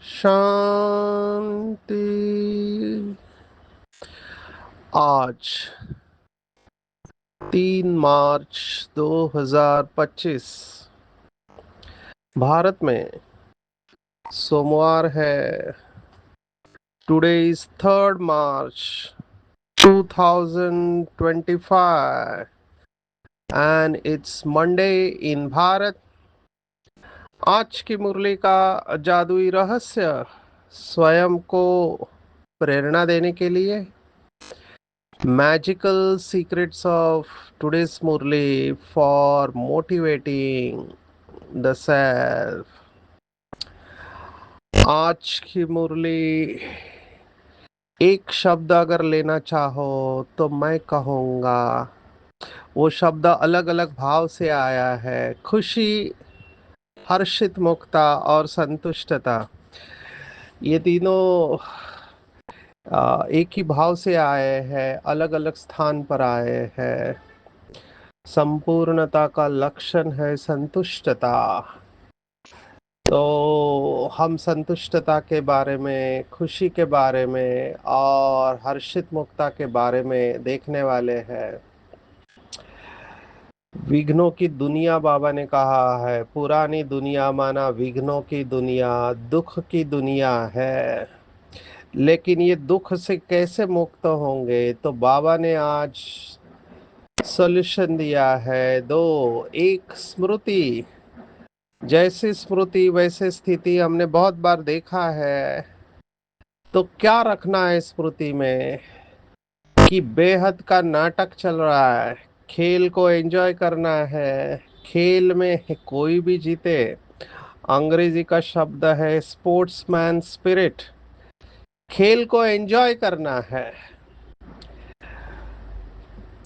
शांति। आज 3 मार्च 2025 भारत में सोमवार है। Today is 3 March 2025 and it's Monday in Bharat. आज की मुरली का जादुई रहस्य स्वयं को प्रेरणा देने के लिए magical secrets of today's Murli for motivating the self. आज की मुरली एक शब्द अगर लेना चाहो तो मैं कहूँगा, वो शब्द अलग अलग भाव से आया है। खुशी, हर्षित, मुक्ता और संतुष्टता, ये तीनों एक ही भाव से आए हैं, अलग अलग स्थान पर आए हैं। संपूर्णता का लक्षण है संतुष्टता। तो हम संतुष्टता के बारे में, खुशी के बारे में और हर्षित मुक्ता के बारे में देखने वाले हैं। विघ्नों की दुनिया, बाबा ने कहा है, पुरानी दुनिया माना विघ्नों की दुनिया, दुख की दुनिया है। लेकिन ये दुख से कैसे मुक्त होंगे, तो बाबा ने आज सॉल्यूशन दिया है। दो, एक स्मृति, जैसी स्मृति वैसे स्थिति, हमने बहुत बार देखा है। तो क्या रखना है स्मृति में कि बेहद का नाटक चल रहा है, खेल को एंजॉय करना है। खेल में कोई भी जीते, अंग्रेजी का शब्द है स्पोर्ट्समैन स्पिरिट। खेल को एंजॉय करना है।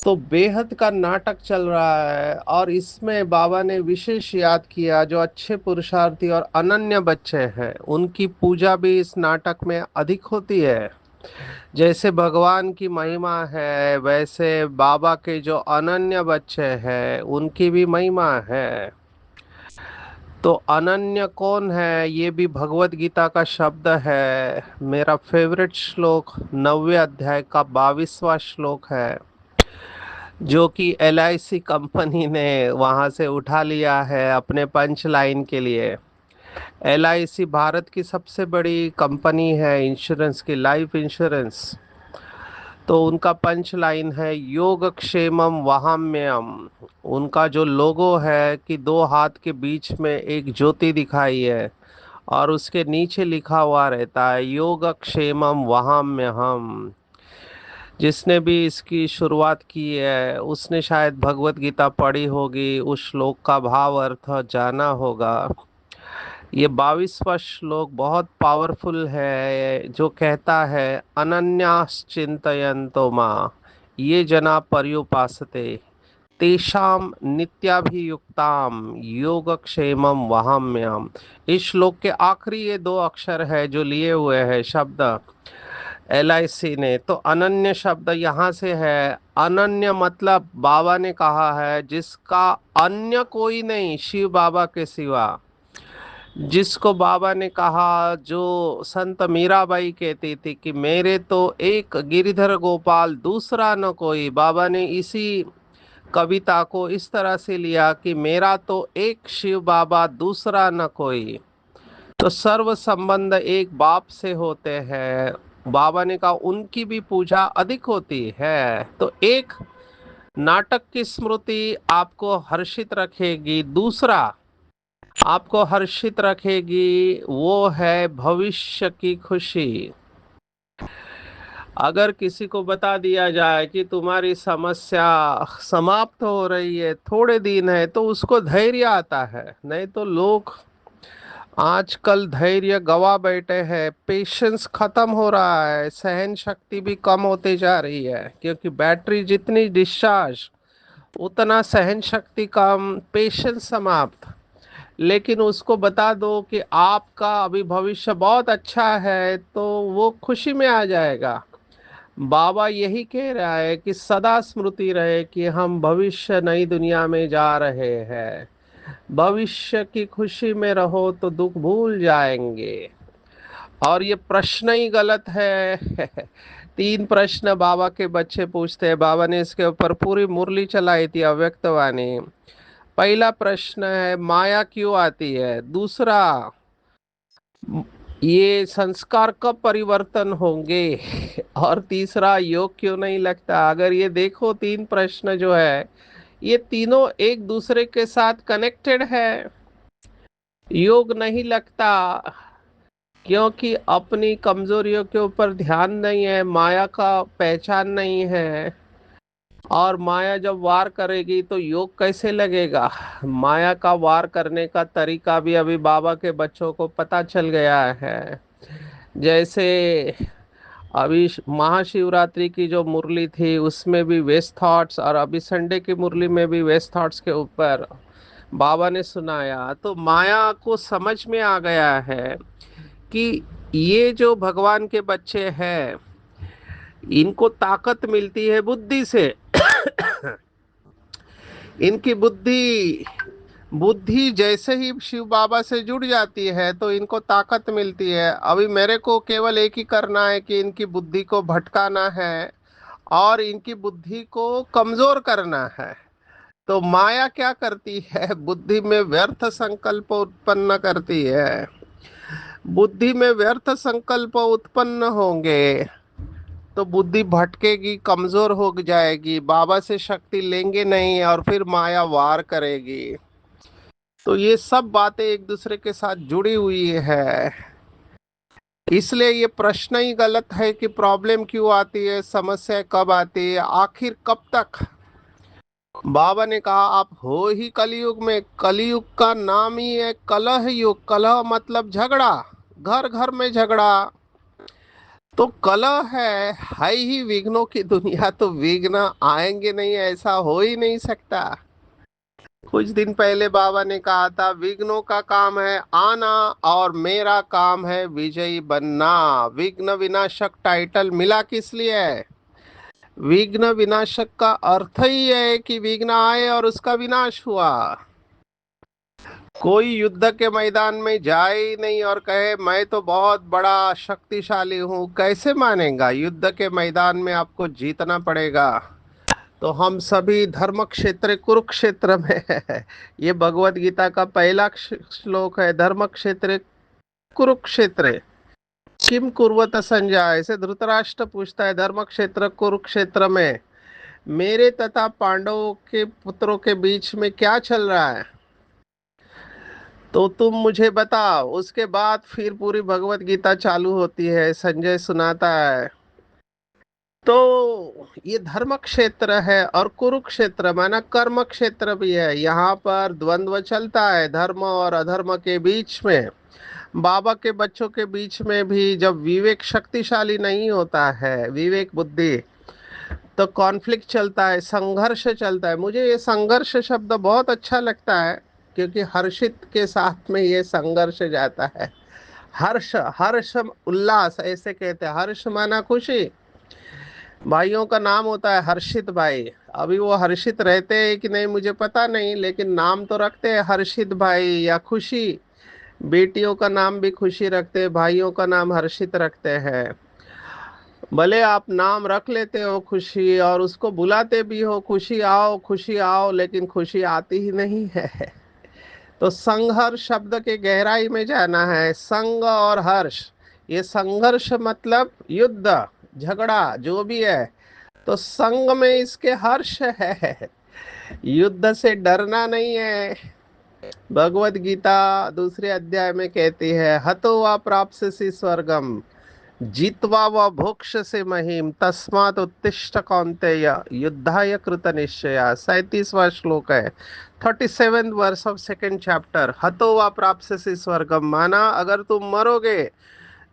तो बेहद का नाटक चल रहा है और इसमें बाबा ने विशेष याद किया, जो अच्छे पुरुषार्थी और अनन्य बच्चे हैं उनकी पूजा भी इस नाटक में अधिक होती है। जैसे भगवान की महिमा है, वैसे बाबा के जो अनन्य बच्चे हैं उनकी भी महिमा है। तो अनन्य कौन है, ये भी भगवत गीता का शब्द है। मेरा फेवरेट श्लोक 9वें अध्याय का 22वां श्लोक है, जो कि LIC कंपनी ने वहां से उठा लिया है अपने पंच लाइन के लिए। LIC भारत की सबसे बड़ी कंपनी है इंश्योरेंस की, लाइफ इंश्योरेंस। तो उनका पंच लाइन है योगक्षेमम वहाम्यम। उनका जो लोगो है कि 2 हाथ के बीच में एक ज्योति दिखाई है और उसके नीचे लिखा हुआ रहता है योगक्षेमम वहाम्यहम। जिसने भी इसकी शुरुआत की है उसने शायद भगवत गीता पढ़ी होगी, उस श्लोक का भाव अर्थ जाना होगा। ये 22वां श्लोक बहुत पावरफुल है, जो कहता है अनन्याश्चिंतयन्तो मां ये जना पर्युपासते तेषाम नित्याभियुक्ताम योगक्षेमम वहाम्यहम्। इस श्लोक के आखिरी ये 2 अक्षर है जो लिए हुए हैं शब्द LIC ने। तो अनन्य शब्द यहाँ से है। अनन्य मतलब बाबा ने कहा है जिसका अन्य कोई नहीं शिव बाबा के सिवा। जिसको बाबा ने कहा, जो संत मीराबाई कहती थी कि मेरे तो एक गिरिधर गोपाल दूसरा न कोई। बाबा ने इसी कविता को इस तरह से लिया कि मेरा तो एक शिव बाबा दूसरा न कोई। तो सर्व संबंध एक बाप से होते हैं। बाबा ने कहा उनकी भी पूजा अधिक होती है। तो एक, नाटक की स्मृति आपको हर्षित रखेगी। दूसरा आपको हर्षित रखेगी वो है भविष्य की खुशी। अगर किसी को बता दिया जाए कि तुम्हारी समस्या समाप्त हो रही है, थोड़े दिन है, तो उसको धैर्य आता है। नहीं तो लोग आजकल धैर्य गवा बैठे हैं, पेशेंस खत्म हो रहा है, सहन शक्ति भी कम होती जा रही है, क्योंकि बैटरी जितनी डिस्चार्ज उतना सहन शक्ति कम, पेशेंस समाप्त। लेकिन उसको बता दो कि आपका अभी भविष्य बहुत अच्छा है तो वो खुशी में आ जाएगा। बाबा यही कह रहा है कि सदा स्मृति रहे कि हम भविष्य नई दुनिया में जा रहे हैं। भविष्य की खुशी में रहो तो दुख भूल जाएंगे। और ये प्रश्न ही गलत है। तीन प्रश्न बाबा के बच्चे पूछते हैं, बाबा ने इसके ऊपर पूरी मुरली चलाई थी, अव्यक्तवाणी। पहला प्रश्न है, माया क्यों आती है? दूसरा, ये संस्कार कब परिवर्तन होंगे? और तीसरा, योग क्यों नहीं लगता? अगर ये देखो, तीन प्रश्न जो है ये तीनों एक दूसरे के साथ कनेक्टेड है। योग नहीं लगता क्योंकि अपनी कमजोरियों के ऊपर ध्यान नहीं है, माया का पहचान नहीं है। और माया जब वार करेगी तो योग कैसे लगेगा? माया का वार करने का तरीका भी अभी बाबा के बच्चों को पता चल गया है। जैसे अभी महाशिवरात्रि की जो मुरली थी उसमें भी वेस्ट थॉट्स, और अभी संडे की मुरली में भी वेस्ट थॉट्स के ऊपर बाबा ने सुनाया, तो माया को समझ में आ गया है कि ये जो भगवान के बच्चे हैं इनको ताकत मिलती है बुद्धि से। इनकी बुद्धि बुद्धि जैसे ही शिव बाबा से जुड़ जाती है तो इनको ताकत मिलती है। अभी मेरे को केवल एक ही करना है कि इनकी बुद्धि को भटकाना है और इनकी बुद्धि को कमजोर करना है। तो माया क्या करती है? बुद्धि में व्यर्थ संकल्प उत्पन्न करती है। बुद्धि में व्यर्थ संकल्प उत्पन्न होंगे तो बुद्धि भटकेगी, कमजोर हो जाएगी, बाबा से शक्ति लेंगे नहीं और फिर माया वार करेगी। तो ये सब बातें एक दूसरे के साथ जुड़ी हुई है। इसलिए ये प्रश्न ही गलत है कि प्रॉब्लम क्यों आती है, समस्या कब आती है, आखिर कब तक। बाबा ने कहा आप हो ही कलयुग में। कलयुग का नाम ही है कलह युग। कलह मतलब झगड़ा, घर घर में झगड़ा। तो कलह है ही विघ्नों की दुनिया, तो विघ्न आएंगे नहीं ऐसा हो ही नहीं सकता। कुछ दिन पहले बाबा ने कहा था विघ्नों का काम है आना और मेरा काम है विजयी बनना। विघ्न विनाशक टाइटल मिला किस लिए है? विघ्न विनाशक का अर्थ ही है कि विघ्न आए और उसका विनाश हुआ। कोई युद्ध के मैदान में जाए ही नहीं और कहे मैं तो बहुत बड़ा शक्तिशाली हूँ, कैसे मानेगा? युद्ध के मैदान में आपको जीतना पड़ेगा। तो हम सभी धर्म क्षेत्र कुरुक्षेत्र में है। ये भगवत गीता का पहला श्लोक है, धर्म क्षेत्र कुरुक्षेत्र। किम कुर्वत संजय, ऐसे धृतराष्ट्र पूछता है, धर्म क्षेत्र कुरुक्षेत्र में मेरे तथा पांडवों के पुत्रों के बीच में क्या चल रहा है? तो तुम मुझे बताओ। उसके बाद फिर पूरी भगवत गीता चालू होती है, संजय सुनाता है। तो ये धर्म क्षेत्र है और कुरुक्षेत्र माना कर्म क्षेत्र भी है। यहाँ पर द्वंद्व चलता है धर्म और अधर्म के बीच में। बाबा के बच्चों के बीच में भी जब विवेक शक्तिशाली नहीं होता है, विवेक बुद्धि, तो कॉन्फ्लिक्ट चलता है, संघर्ष चलता है। मुझे ये संघर्ष शब्द बहुत अच्छा लगता है क्योंकि हर्षित के साथ में ये संघर्ष जाता है। हर्ष, हर्ष उल्लास ऐसे कहते हैं। हर्ष माना खुशी। भाइयों का नाम होता है हर्षित भाई। अभी वो हर्षित रहते हैं कि नहीं मुझे पता नहीं, लेकिन नाम तो रखते हैं हर्षित भाई या खुशी। बेटियों का नाम भी खुशी रखते हैं, भाइयों का नाम हर्षित रखते हैं। भले आप नाम रख लेते हो खुशी और उसको बुलाते भी हो खुशी आओ, लेकिन खुशी आती ही नहीं है। तो संघर्ष शब्द के गहराई में जाना है। संग और हर्ष, ये संघर्ष मतलब युद्ध, झगड़ा जो भी है। तो संग में इसके हर्ष है, युद्ध से डरना नहीं है। भगवत गीता दूसरे अध्याय में कहती है हतो वा प्राप्स्यसि स्वर्गम, जित्वा व भोक्ष से महिम तस्मात् उत्तिष्ठ कौन्तेय युद्धाय कृत निश्चया। 37वां श्लोक है, 37th verse of second chapter. हतो वा प्राप्स्यसि स्वर्गम, माना अगर तुम मरोगे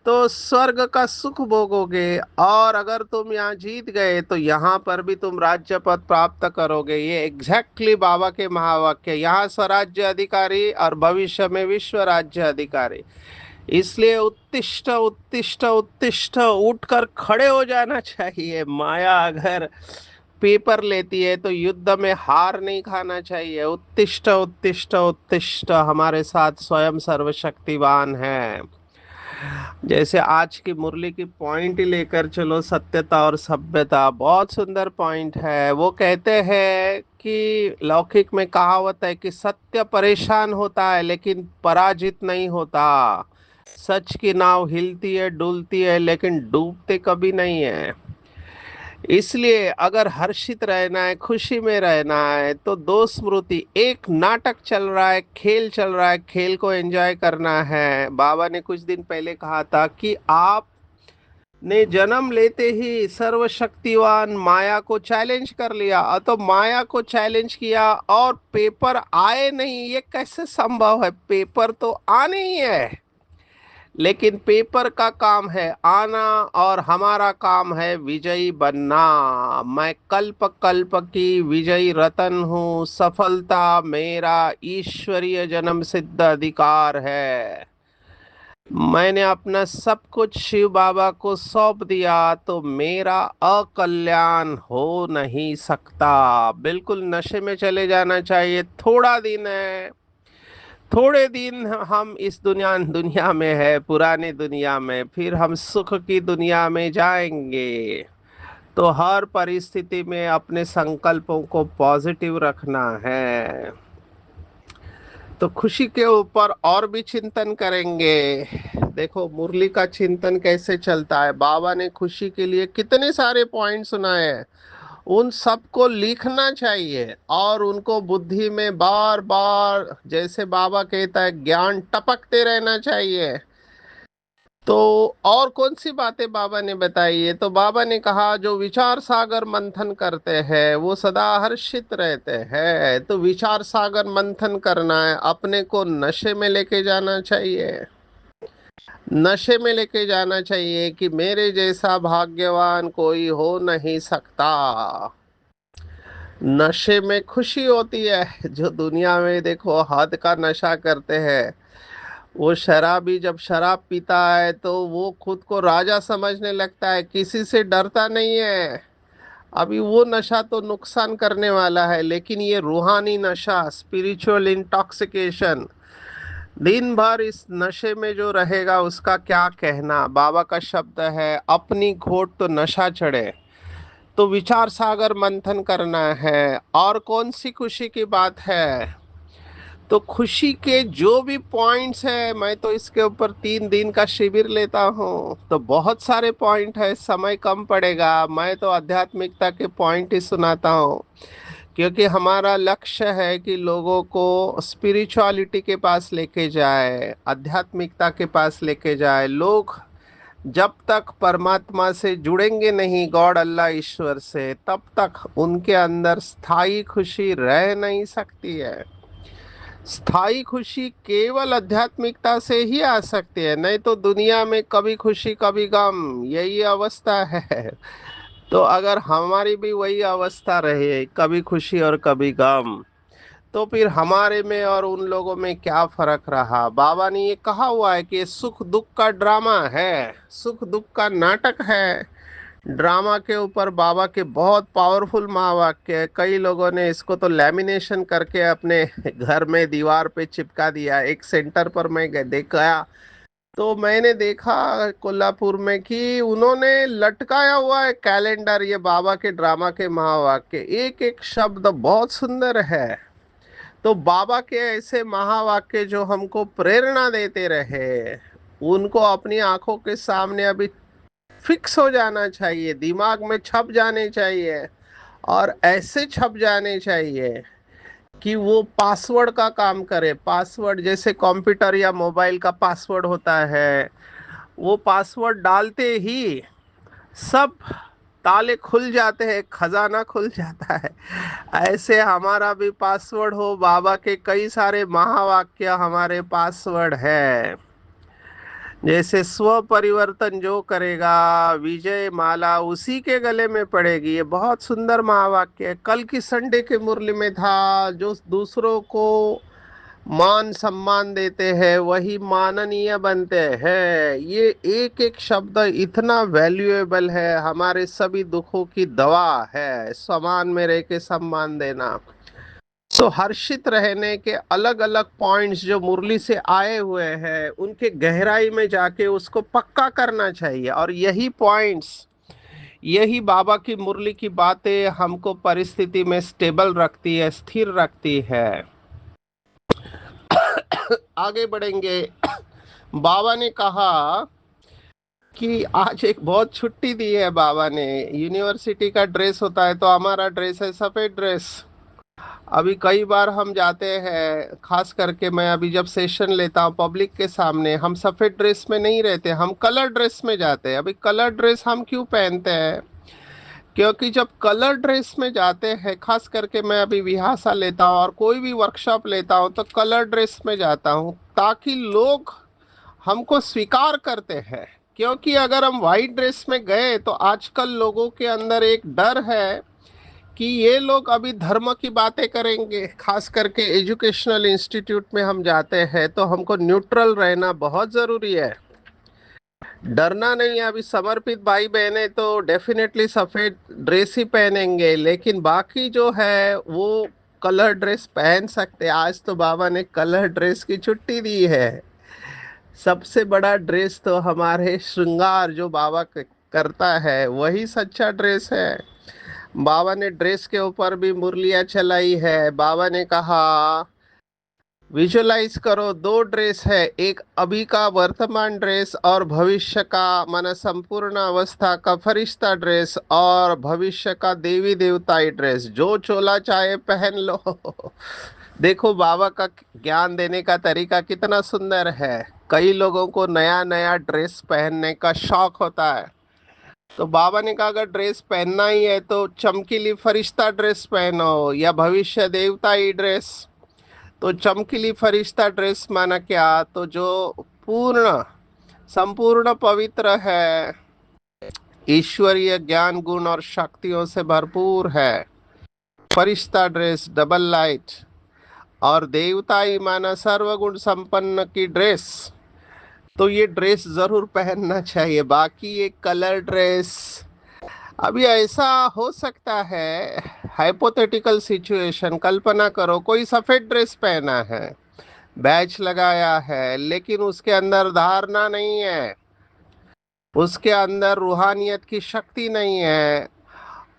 तो स्वर्ग का सुख भोगोगे, और अगर तुम यहाँ जीत गए तो यहाँ पर भी तुम राज्य पद प्राप्त करोगे। ये एग्जैक्टली बाबा के महावाक्य। यहाँ स्वराज्य अधिकारी और भविष्य में विश्व राज्य अधिकारी। इसलिए उत्तिष्ठ उत्तिष्ठ उत्तिष्ठ, उठकर खड़े हो जाना चाहिए। माया अगर पेपर लेती है तो युद्ध में हार नहीं खाना चाहिए। उत्तिष्ठ उत्तिष्ठ उत्तिष्ठ, हमारे साथ स्वयं सर्वशक्तिवान है। जैसे आज की मुरली की पॉइंट ही लेकर चलो, सत्यता और सभ्यता, बहुत सुंदर पॉइंट है। वो कहते हैं कि लौकिक में कहावत है कि सत्य परेशान होता है लेकिन पराजित नहीं होता। सच की नाव हिलती है डुलती है लेकिन डूबते कभी नहीं है। इसलिए अगर हर्षित रहना है, खुशी में रहना है, तो दो स्मृति, एक नाटक चल रहा है, खेल चल रहा है, खेल को एंजॉय करना है। बाबा ने कुछ दिन पहले कहा था कि आप ने जन्म लेते ही सर्वशक्तिवान माया को चैलेंज कर लिया, तो माया को चैलेंज किया और पेपर आए नहीं, ये कैसे संभव है? पेपर तो आने ही है, लेकिन पेपर का काम है आना और हमारा काम है विजयी बनना। मैं कल्प कल्प की विजयी रतन हूँ, सफलता मेरा ईश्वरीय जन्म सिद्ध अधिकार है। मैंने अपना सब कुछ शिव बाबा को सौंप दिया तो मेरा अकल्याण हो नहीं सकता। बिल्कुल नशे में चले जाना चाहिए। थोड़ा दिन है, थोड़े दिन हम इस दुनिया दुनिया में है, पुरानी दुनिया में, फिर हम सुख की दुनिया में जाएंगे। तो हर परिस्थिति में अपने संकल्पों को पॉजिटिव रखना है। तो खुशी के ऊपर और भी चिंतन करेंगे। देखो मुरली का चिंतन कैसे चलता है। बाबा ने खुशी के लिए कितने सारे पॉइंट सुनाए हैं, उन सबको लिखना चाहिए और उनको बुद्धि में बार बार, जैसे बाबा कहता है, ज्ञान टपकते रहना चाहिए। तो और कौन सी बातें बाबा ने बताई है? तो बाबा ने कहा जो विचार सागर मंथन करते हैं वो सदा हर्षित रहते हैं। तो विचार सागर मंथन करना है, अपने को नशे में लेके जाना चाहिए। नशे में लेके जाना चाहिए कि मेरे जैसा भाग्यवान कोई हो नहीं सकता। नशे में खुशी होती है। जो दुनिया में देखो हद का नशा करते हैं, वो शराबी जब शराब पीता है तो वो खुद को राजा समझने लगता है, किसी से डरता नहीं है। अभी वो नशा तो नुकसान करने वाला है, लेकिन ये रूहानी नशा, स्पिरिचुअल इंटॉक्सिकेशन, दिन भर इस नशे में जो रहेगा उसका क्या कहना। बाबा का शब्द है, अपनी घोट तो नशा चढ़े। तो विचार सागर मंथन करना है। और कौन सी खुशी की बात है? तो खुशी के जो भी पॉइंट्स है, मैं तो इसके ऊपर 3 दिन का शिविर लेता हूँ, तो बहुत सारे पॉइंट है, समय कम पड़ेगा। मैं तो आध्यात्मिकता के पॉइंट ही सुनाता हूँ, क्योंकि हमारा लक्ष्य है कि लोगों को स्पिरिचुअलिटी के पास लेके जाए, आध्यात्मिकता के पास लेके जाए। लोग जब तक परमात्मा से जुड़ेंगे नहीं, गॉड अल्लाह ईश्वर से, तब तक उनके अंदर स्थायी खुशी रह नहीं सकती है। स्थायी खुशी केवल आध्यात्मिकता से ही आ सकती है, नहीं तो दुनिया में कभी खुशी कभी गम, यही अवस्था है। तो अगर हमारी भी वही अवस्था रहे, कभी खुशी और कभी गम, तो फिर हमारे में और उन लोगों में क्या फर्क रहा? बाबा ने ये कहा हुआ है कि ये सुख दुख का ड्रामा है, सुख दुख का नाटक है। ड्रामा के ऊपर बाबा के बहुत पावरफुल महावाक्य है। कई लोगों ने इसको तो लैमिनेशन करके अपने घर में दीवार पे चिपका दिया। एक सेंटर पर मैं देखा, तो मैंने देखा कोल्हापुर में कि उन्होंने लटकाया हुआ है कैलेंडर, ये बाबा के ड्रामा के महावाक्य, एक एक शब्द बहुत सुंदर है। तो बाबा के ऐसे महावाक्य जो हमको प्रेरणा देते रहे, उनको अपनी आंखों के सामने अभी फिक्स हो जाना चाहिए, दिमाग में छप जाने चाहिए, और ऐसे छप जाने चाहिए कि वो पासवर्ड का काम करे। पासवर्ड जैसे कंप्यूटर या मोबाइल का पासवर्ड होता है, वो पासवर्ड डालते ही सब ताले खुल जाते हैं, खजाना खुल जाता है। ऐसे हमारा भी पासवर्ड हो, बाबा के कई सारे महावाक्य हमारे पासवर्ड है। जैसे स्व परिवर्तन जो करेगा विजय माला उसी के गले में पड़ेगी, ये बहुत सुंदर महावाक्य है। कल की संडे के मुरली में था, जो दूसरों को मान सम्मान देते हैं वही माननीय बनते हैं। ये एक एक शब्द इतना वैल्यूएबल है, हमारे सभी दुखों की दवा है, समान में रह के सम्मान देना। तो हर्षित रहने के अलग अलग पॉइंट्स जो मुरली से आए हुए हैं उनके गहराई में जाके उसको पक्का करना चाहिए। और यही पॉइंट्स, यही बाबा की मुरली की बातें हमको परिस्थिति में स्टेबल रखती है, स्थिर रखती है। आगे बढ़ेंगे। बाबा ने कहा कि आज एक बहुत छुट्टी दी है बाबा ने। यूनिवर्सिटी का ड्रेस होता है तो हमारा ड्रेस है सफेद ड्रेस। अभी कई बार हम जाते हैं, खास करके मैं अभी जब सेशन लेता हूँ पब्लिक के सामने, हम सफेद ड्रेस में नहीं रहते, हम कलर ड्रेस में जाते हैं। अभी कलर ड्रेस हम क्यों पहनते हैं? क्योंकि जब कलर ड्रेस में जाते हैं, खास करके मैं अभी विहासा लेता हूँ और कोई भी वर्कशॉप लेता हूँ तो कलर ड्रेस में जाता हूँ ताकि लोग हमको स्वीकार करते हैं। क्योंकि अगर हम वाइट ड्रेस में गए तो आजकल लोगों के अंदर एक डर है कि ये लोग अभी धर्म की बातें करेंगे। खास करके एजुकेशनल इंस्टीट्यूट में हम जाते हैं तो हमको न्यूट्रल रहना बहुत ज़रूरी है, डरना नहीं है। अभी समर्पित भाई बहने तो डेफिनेटली सफ़ेद ड्रेस ही पहनेंगे, लेकिन बाकी जो है वो कलर ड्रेस पहन सकते हैं। आज तो बाबा ने कलर ड्रेस की छुट्टी दी है। सबसे बड़ा ड्रेस तो हमारे श्रृंगार जो बाबा करता है वही सच्चा ड्रेस है। बाबा ने ड्रेस के ऊपर भी मुरलियाँ चलाई है। बाबा ने कहा विजुलाइज करो, दो ड्रेस है, एक अभी का वर्तमान ड्रेस और भविष्य का, माना संपूर्ण अवस्था का फरिश्ता ड्रेस और भविष्य का देवी देवताई ड्रेस। जो चोला चाहे पहन लो। देखो बाबा का ज्ञान देने का तरीका कितना सुंदर है। कई लोगों को नया नया ड्रेस पहनने का शौक होता है, तो बाबा ने कहा अगर ड्रेस पहनना ही है तो चमकीली फरिश्ता ड्रेस पहनो या भविष्य देवता ही ड्रेस। तो चमकीली फरिश्ता ड्रेस माना क्या? तो जो पूर्ण संपूर्ण पवित्र है, ईश्वरीय ज्ञान गुण और शक्तियों से भरपूर है, फरिश्ता ड्रेस डबल लाइट। और देवता ही माना सर्वगुण संपन्न की ड्रेस। तो ये ड्रेस जरूर पहनना चाहिए। बाकी ये कलर ड्रेस, अभी ऐसा हो सकता है, हाइपोथेटिकल सिचुएशन कल्पना करो, कोई सफेद ड्रेस पहना है, बैच लगाया है, लेकिन उसके अंदर धारणा नहीं है, उसके अंदर रूहानियत की शक्ति नहीं है।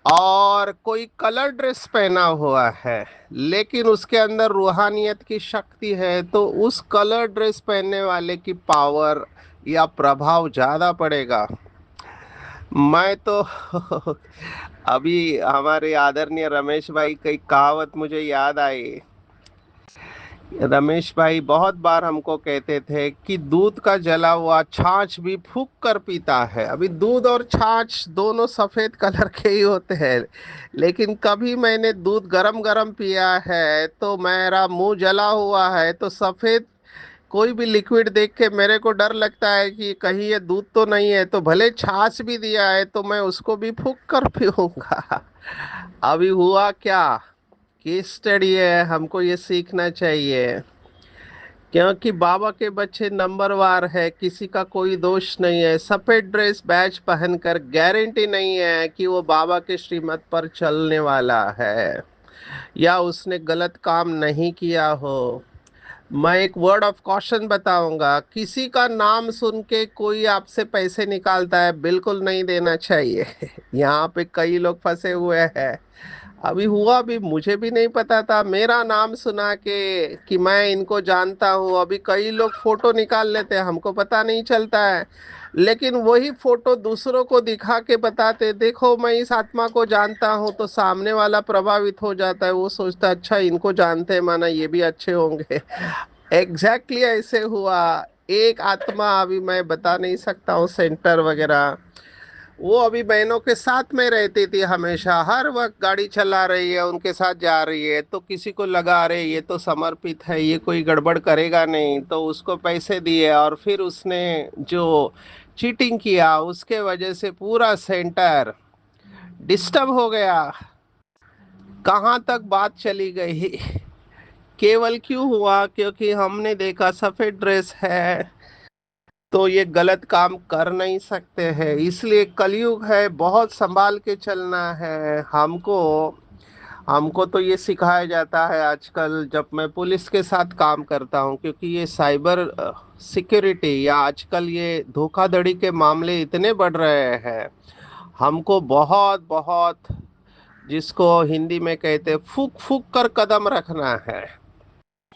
और कोई कलर ड्रेस पहना हुआ है लेकिन उसके अंदर रूहानियत की शक्ति है, तो उस कलर ड्रेस पहनने वाले की पावर या प्रभाव ज़्यादा पड़ेगा। मैं तो अभी हमारे आदरणीय रमेश भाई की कहावत मुझे याद आई। रमेश भाई बहुत बार हमको कहते थे कि दूध का जला हुआ छाछ भी फूंक कर पीता है। अभी दूध और छाछ दोनों सफेद कलर के ही होते हैं, लेकिन कभी मैंने दूध गरम गरम पिया है तो मेरा मुंह जला हुआ है, तो सफेद कोई भी लिक्विड देख के मेरे को डर लगता है कि कहीं ये दूध तो नहीं है, तो भले छाछ भी दिया है तो मैं उसको भी फूंक कर पीऊंगा। अभी हुआ क्या, केस स्टडी है, हमको ये सीखना चाहिए। क्योंकि बाबा के बच्चे नंबरवार है, किसी का कोई दोष नहीं है। सफेद ड्रेस बैच पहनकर गारंटी नहीं है कि वो बाबा के श्रीमत पर चलने वाला है या उसने गलत काम नहीं किया हो। मैं एक वर्ड ऑफ कॉशन बताऊंगा, किसी का नाम सुन के कोई आपसे पैसे निकालता है, बिल्कुल नहीं देना चाहिए। यहाँ पे कई लोग फंसे हुए हैं। अभी हुआ भी, मुझे भी नहीं पता था, मेरा नाम सुना के कि मैं इनको जानता हूँ। अभी कई लोग फोटो निकाल लेते हैं, हमको पता नहीं चलता है, लेकिन वही फोटो दूसरों को दिखा के बताते देखो मैं इस आत्मा को जानता हूँ, तो सामने वाला प्रभावित हो जाता है। वो सोचता है अच्छा इनको जानते हैं, माना ये भी अच्छे होंगे। एग्जैक्टली ऐसे हुआ। एक आत्मा, अभी मैं बता नहीं सकता हूँ सेंटर वगैरह, वो अभी बहनों के साथ में रहती थी हमेशा, हर वक्त गाड़ी चला रही है, उनके साथ जा रही है, तो किसी को लगा अरे ये तो समर्पित है, ये कोई गड़बड़ करेगा नहीं, तो उसको पैसे दिए और फिर उसने जो चीटिंग किया उसके वजह से पूरा सेंटर डिस्टर्ब हो गया। कहाँ तक बात चली गई, केवल क्यों हुआ, क्योंकि हमने देखा सफेद ड्रेस है तो ये गलत काम कर नहीं सकते हैं, इसलिए कलयुग है, बहुत संभाल के चलना है हमको। हमको तो ये सिखाया जाता है आजकल जब मैं पुलिस के साथ काम करता हूँ, क्योंकि ये साइबर सिक्योरिटी या आजकल ये धोखाधड़ी के मामले इतने बढ़ रहे हैं, हमको बहुत बहुत, जिसको हिंदी में कहते हैं, फूक फूक कर कदम रखना है।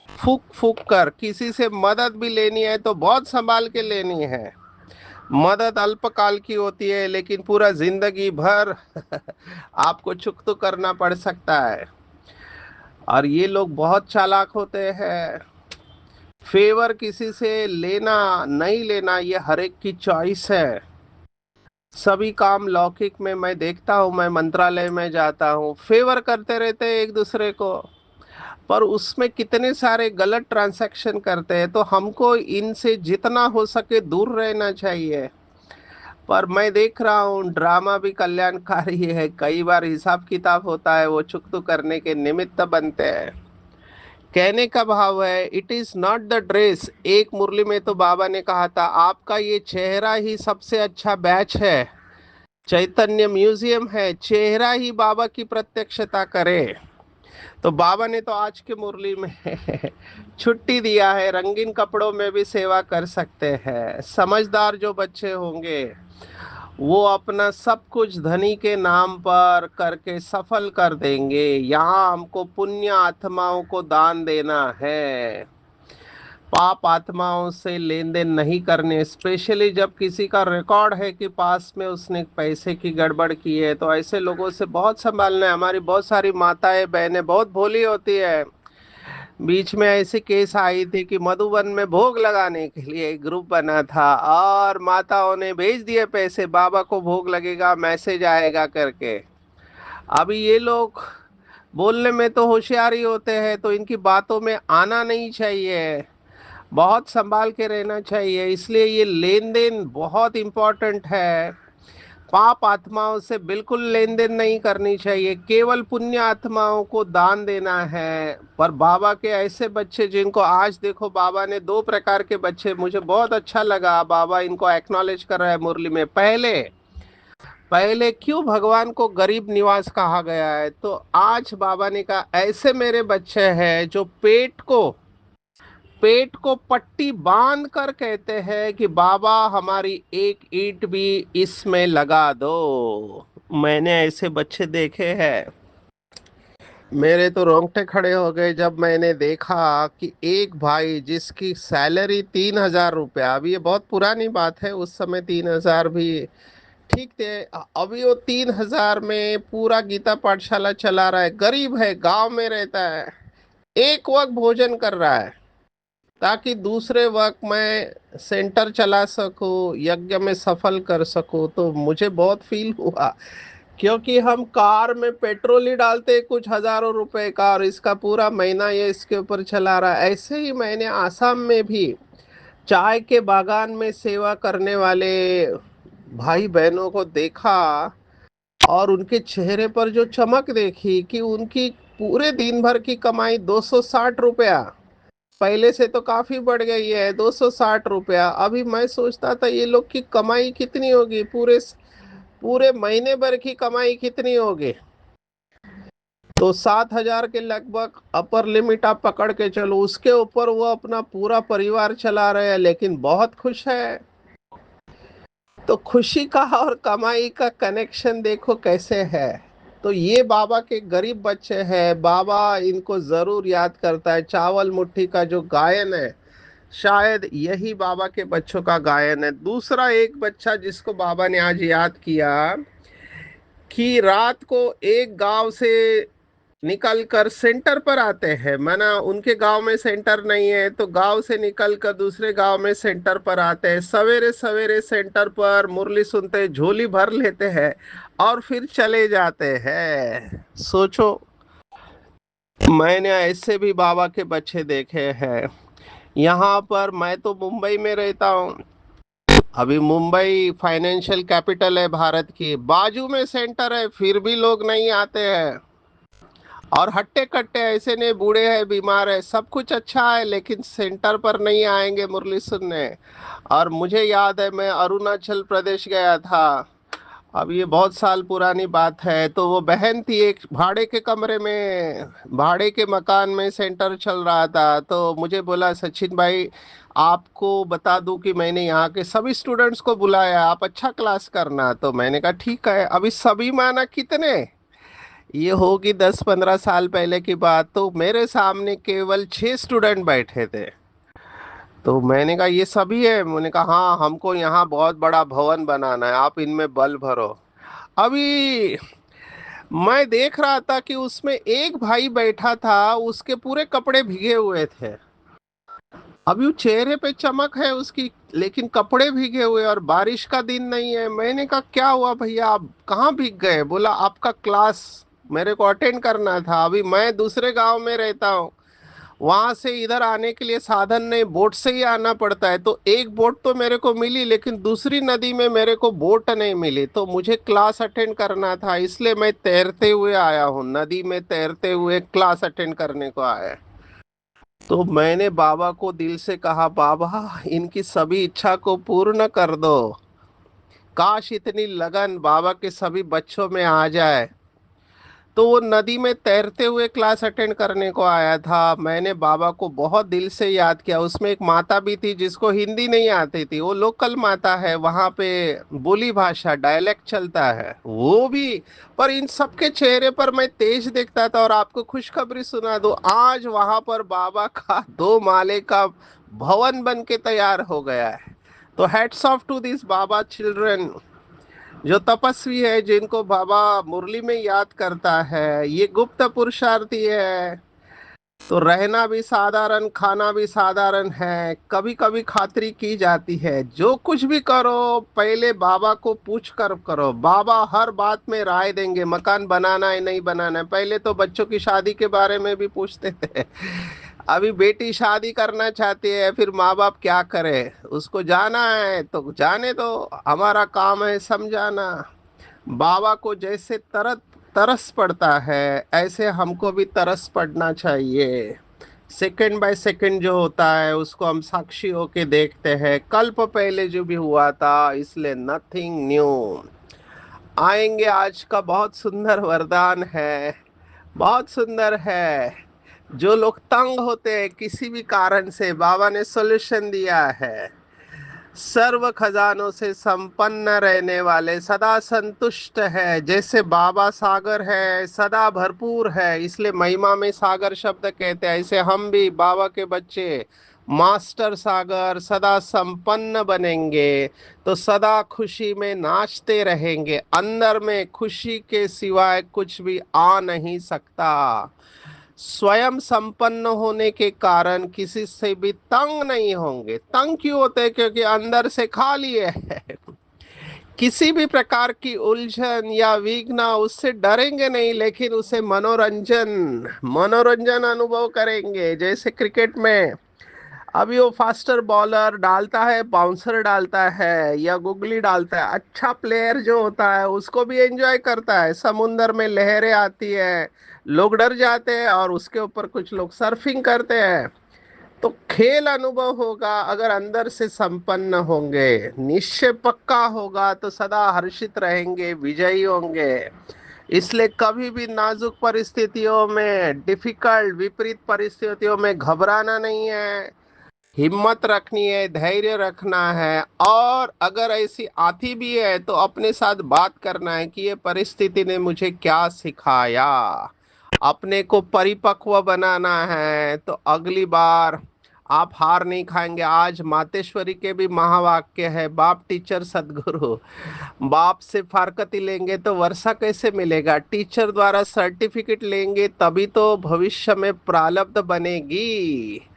फूक फूक कर, किसी से मदद भी लेनी है तो बहुत संभाल के लेनी है। मदद अल्पकाल की होती है लेकिन पूरा जिंदगी भर आपको चुक तो करना पड़ सकता है। और ये लोग बहुत चालाक होते हैं। फेवर किसी से लेना नहीं लेना ये हर एक की चॉइस है। सभी काम लौकिक में मैं देखता हूँ, मैं मंत्रालय में जाता हूँ, फेवर करते रहते हैं एक दूसरे को, पर उसमें कितने सारे गलत ट्रांजैक्शन करते हैं, तो हमको इनसे जितना हो सके दूर रहना चाहिए। पर मैं देख रहा हूँ ड्रामा भी कल्याणकारी है, कई बार हिसाब किताब होता है, वो चुकतू करने के निमित्त बनते हैं। कहने का भाव है it is not the dress. एक मुरली में तो बाबा ने कहा था आपका ये चेहरा ही सबसे अच्छा बैच है, चैतन्य म्यूजियम है, चेहरा ही बाबा की प्रत्यक्षता करे। तो बाबा ने तो आज के मुरली में छुट्टी दिया है, रंगीन कपड़ों में भी सेवा कर सकते हैं। समझदार जो बच्चे होंगे वो अपना सब कुछ धनी के नाम पर करके सफल कर देंगे। यहाँ हमको पुण्य आत्माओं को दान देना है, पाप आत्माओं से लेन देन नहीं करने। स्पेशली जब किसी का रिकॉर्ड है कि पास में उसने पैसे की गड़बड़ की है, तो ऐसे लोगों से बहुत संभालना है। हमारी बहुत सारी माताएं बहनें बहुत भोली होती है। बीच में ऐसी केस आई थी कि मधुबन में भोग लगाने के लिए एक ग्रुप बना था और माताओं ने भेज दिए पैसे, बाबा को भोग लगेगा, मैसेज आएगा करके। अभी ये लोग बोलने में तो होशियारी होते हैं, तो इनकी बातों में आना नहीं चाहिए, बहुत संभाल के रहना चाहिए। इसलिए ये लेन देन बहुत इम्पोर्टेंट है। पाप आत्माओं से बिल्कुल लेन देन नहीं करनी चाहिए, केवल पुण्य आत्माओं को दान देना है। पर बाबा के ऐसे बच्चे जिनको आज देखो, बाबा ने दो प्रकार के बच्चे, मुझे बहुत अच्छा लगा बाबा इनको एक्नॉलेज कर रहा है मुरली में। पहले पहले क्यों भगवान को गरीब निवास कहा गया है, तो आज बाबा ने कहा ऐसे मेरे बच्चे हैं जो पेट को पट्टी बांध कर कहते हैं कि बाबा हमारी एक ईंट भी इसमें लगा दो। मैंने ऐसे बच्चे देखे हैं, मेरे तो रोंगटे खड़े हो गए जब मैंने देखा कि एक भाई जिसकी सैलरी 3,000 रुपया, अभी ये बहुत पुरानी बात है, उस समय 3,000 भी ठीक थे, अभी वो 3,000 में पूरा गीता पाठशाला चला रहा है, गरीब है, गांव में रहता है, एक वक्त भोजन कर रहा है ताकि दूसरे वक्त मैं सेंटर चला सकूं, यज्ञ में सफल कर सकूं। तो मुझे बहुत फील हुआ, क्योंकि हम कार में पेट्रोल ही डालते कुछ हजारों रुपए का और इसका पूरा महीना ये इसके ऊपर चला रहा है। ऐसे ही मैंने आसाम में भी चाय के बागान में सेवा करने वाले भाई बहनों को देखा और उनके चेहरे पर जो चमक देखी कि उनकी पूरे दिन भर की कमाई 260 रुपया, पहले से तो काफी बढ़ गई है 260 रुपया। अभी मैं सोचता था ये लोग की कमाई कितनी होगी, पूरे पूरे महीने भर की कमाई कितनी होगी। तो 7,000 के लगभग अपर लिमिट आप पकड़ के चलो, उसके ऊपर वो अपना पूरा परिवार चला रहे हैं, लेकिन बहुत खुश है। तो खुशी का और कमाई का कनेक्शन देखो कैसे है। तो ये बाबा के गरीब बच्चे हैं, बाबा इनको जरूर याद करता है। चावल मुट्ठी का जो गायन है, शायद यही बाबा के बच्चों का गायन है। दूसरा एक बच्चा जिसको बाबा ने आज याद किया कि रात को एक गांव से निकल कर सेंटर पर आते हैं। माना उनके गांव में सेंटर नहीं है तो गांव से निकल कर दूसरे गांव में सेंटर पर आते हैं, सवेरे सवेरे सेंटर पर मुरली सुनते, झोली भर लेते हैं और फिर चले जाते हैं। सोचो, मैंने ऐसे भी बाबा के बच्चे देखे हैं। यहाँ पर मैं तो मुंबई में रहता हूँ। अभी मुंबई फाइनेंशियल कैपिटल है भारत की, बाजू में सेंटर है फिर भी लोग नहीं आते हैं। और हट्टे कट्टे ऐसे नहीं, बूढ़े हैं, बीमार है, सब कुछ अच्छा है, लेकिन सेंटर पर नहीं आएंगे मुरली सुनने। और मुझे याद है मैं अरुणाचल प्रदेश गया था। अब ये बहुत साल पुरानी बात है। तो वो बहन थी, एक भाड़े के कमरे में, भाड़े के मकान में सेंटर चल रहा था। तो मुझे बोला, सचिन भाई आपको बता दूं कि मैंने यहाँ के सभी स्टूडेंट्स को बुलाया, आप अच्छा क्लास करना। तो मैंने कहा ठीक है। अभी सभी माना कितने, ये होगी 10-15 साल पहले की बात। तो मेरे सामने केवल 6 स्टूडेंट बैठे थे। तो मैंने कहा ये सभी है? मैंने कहा हाँ, हमको यहाँ बहुत बड़ा भवन बनाना है, आप इनमें बल भरो। अभी मैं देख रहा था कि उसमें एक भाई बैठा था, उसके पूरे कपड़े भीगे हुए थे। अभी वो चेहरे पे चमक है उसकी, लेकिन कपड़े भीगे हुए, और बारिश का दिन नहीं है। मैंने कहा क्या हुआ भैया, आप कहाँ भीग गए? बोला आपका क्लास मेरे को अटेंड करना था। अभी मैं दूसरे गांव में रहता हूँ, वहां से इधर आने के लिए साधन नहीं, बोट से ही आना पड़ता है। तो एक बोट तो मेरे को मिली, लेकिन दूसरी नदी में मेरे को बोट नहीं मिली। तो मुझे क्लास अटेंड करना था, इसलिए मैं तैरते हुए आया हूँ, नदी में तैरते हुए क्लास अटेंड करने को आया। तो मैंने बाबा को दिल से कहा, बाबा इनकी सभी इच्छा को पूर्ण कर दो। काश इतनी लगन बाबा के सभी बच्चों में आ जाए। तो वो नदी में तैरते हुए क्लास अटेंड करने को आया था। मैंने बाबा को बहुत दिल से याद किया। उसमें एक माता भी थी जिसको हिंदी नहीं आती थी, वो लोकल माता है, वहाँ पे बोली भाषा डायलेक्ट चलता है वो भी। पर इन सबके चेहरे पर मैं तेज देखता था। और आपको खुशखबरी सुना दो, आज वहाँ पर बाबा का 2 माले का भवन बन के तैयार हो गया है। तो hats off to this Baba children, जो तपस्वी है, जिनको बाबा मुरली में याद करता है। ये गुप्त पुरुषार्थी है। तो रहना भी साधारण, खाना भी साधारण है, कभी कभी खातिरी की जाती है। जो कुछ भी करो पहले बाबा को पूछ कर करो, बाबा हर बात में राय देंगे। मकान बनाना है नहीं बनाना है, पहले तो बच्चों की शादी के बारे में भी पूछते थे। अभी बेटी शादी करना चाहती है, फिर माँ बाप क्या करे, उसको जाना है तो जाने दो, हमारा काम है समझाना। बाबा को जैसे तरस पड़ता है, ऐसे हमको भी तरस पड़ना चाहिए। सेकंड बाय सेकंड जो होता है उसको हम साक्षी होके देखते हैं, कल्प पहले जो भी हुआ था, इसलिए नथिंग न्यू। आएंगे आज का बहुत सुंदर वरदान है, बहुत सुंदर है। जो लोग तंग होते हैं किसी भी कारण से, बाबा ने सॉल्यूशन दिया है। सर्व खजानों से संपन्न रहने वाले, सदा संतुष्ट है। जैसे बाबा सागर है, सदा भरपूर है, इसलिए महिमा में सागर शब्द कहते हैं। ऐसे हम भी बाबा के बच्चे मास्टर सागर सदा संपन्न बनेंगे, तो सदा खुशी में नाचते रहेंगे। अंदर में खुशी के सिवाय कुछ भी आ नहीं सकता। स्वयं संपन्न होने के कारण किसी से भी तंग नहीं होंगे। तंग क्यों होते? क्योंकि अंदर से खाली है। किसी भी प्रकार की उलझन या विघ्न, उससे डरेंगे नहीं, लेकिन उसे मनोरंजन मनोरंजन अनुभव करेंगे। जैसे क्रिकेट में अभी वो फास्टर बॉलर डालता है, बाउंसर डालता है या गुगली डालता है, अच्छा प्लेयर जो होता है उसको भी एंजॉय करता है। समुंदर में लहरें आती है, लोग डर जाते हैं और उसके ऊपर कुछ लोग सर्फिंग करते हैं। तो खेल अनुभव होगा अगर अंदर से संपन्न होंगे, निश्चय पक्का होगा, तो सदा हर्षित रहेंगे, विजयी होंगे। इसलिए कभी भी नाजुक परिस्थितियों में, डिफिकल्ट विपरीत परिस्थितियों में घबराना नहीं है, हिम्मत रखनी है, धैर्य रखना है। और अगर ऐसी आती भी है तो अपने साथ बात करना है कि ये परिस्थिति ने मुझे क्या सिखाया। अपने को परिपक्व बनाना है, तो अगली बार आप हार नहीं खाएंगे। आज मातेश्वरी के भी महावाक्य है, बाप टीचर सदगुरु। बाप से फारकती लेंगे तो वर्षा कैसे मिलेगा? टीचर द्वारा सर्टिफिकेट लेंगे तभी तो भविष्य में प्रारब्ध बनेगी।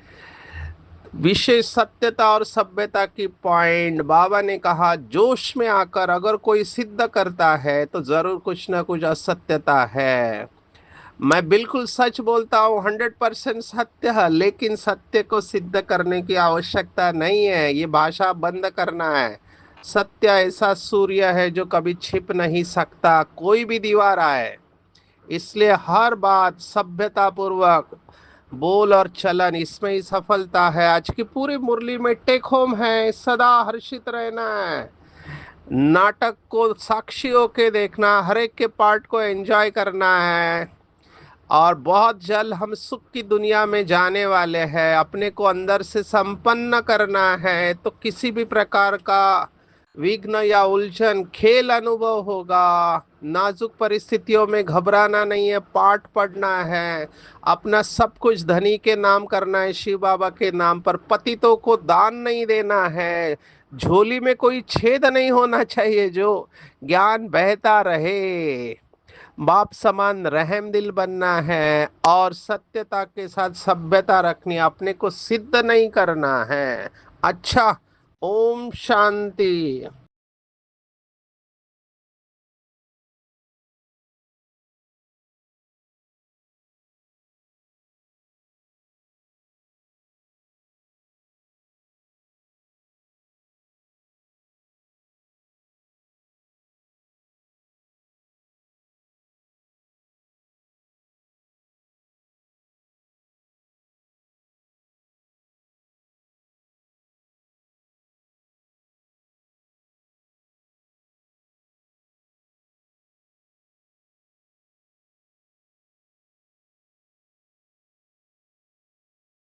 विशेष सत्यता और सभ्यता की पॉइंट बाबा ने कहा, जोश में आकर अगर कोई सिद्ध करता है तो जरूर कुछ ना कुछ असत्यता है। मैं बिल्कुल सच बोलता हूँ, 100% सत्य है, लेकिन सत्य को सिद्ध करने की आवश्यकता नहीं है। ये भाषा बंद करना है। सत्य ऐसा सूर्य है जो कभी छिप नहीं सकता, कोई भी दीवार आए। इसलिए हर बात सभ्यता पूर्वक बोल और चलन, इसमें ही सफलता है। आज की पूरी मुरली में टेक होम है, सदा हर्षित रहना है, नाटक को साक्षी होके देखना, हर एक के पार्ट को एंजॉय करना है। और बहुत जल्द हम सुख की दुनिया में जाने वाले हैं। अपने को अंदर से संपन्न करना है, तो किसी भी प्रकार का विघ्न या उलझन खेल अनुभव होगा। नाजुक परिस्थितियों में घबराना नहीं है, पाठ पढ़ना है, अपना सब कुछ धनी के नाम करना है, शिव बाबा के नाम पर। पतितों को दान नहीं देना है, झोली में कोई छेद नहीं होना चाहिए, जो ज्ञान बहता रहे। बाप समान रहम दिल बनना है और सत्यता के साथ सभ्यता रखनी है, अपने को सिद्ध नहीं करना है। अच्छा, ओम शांति।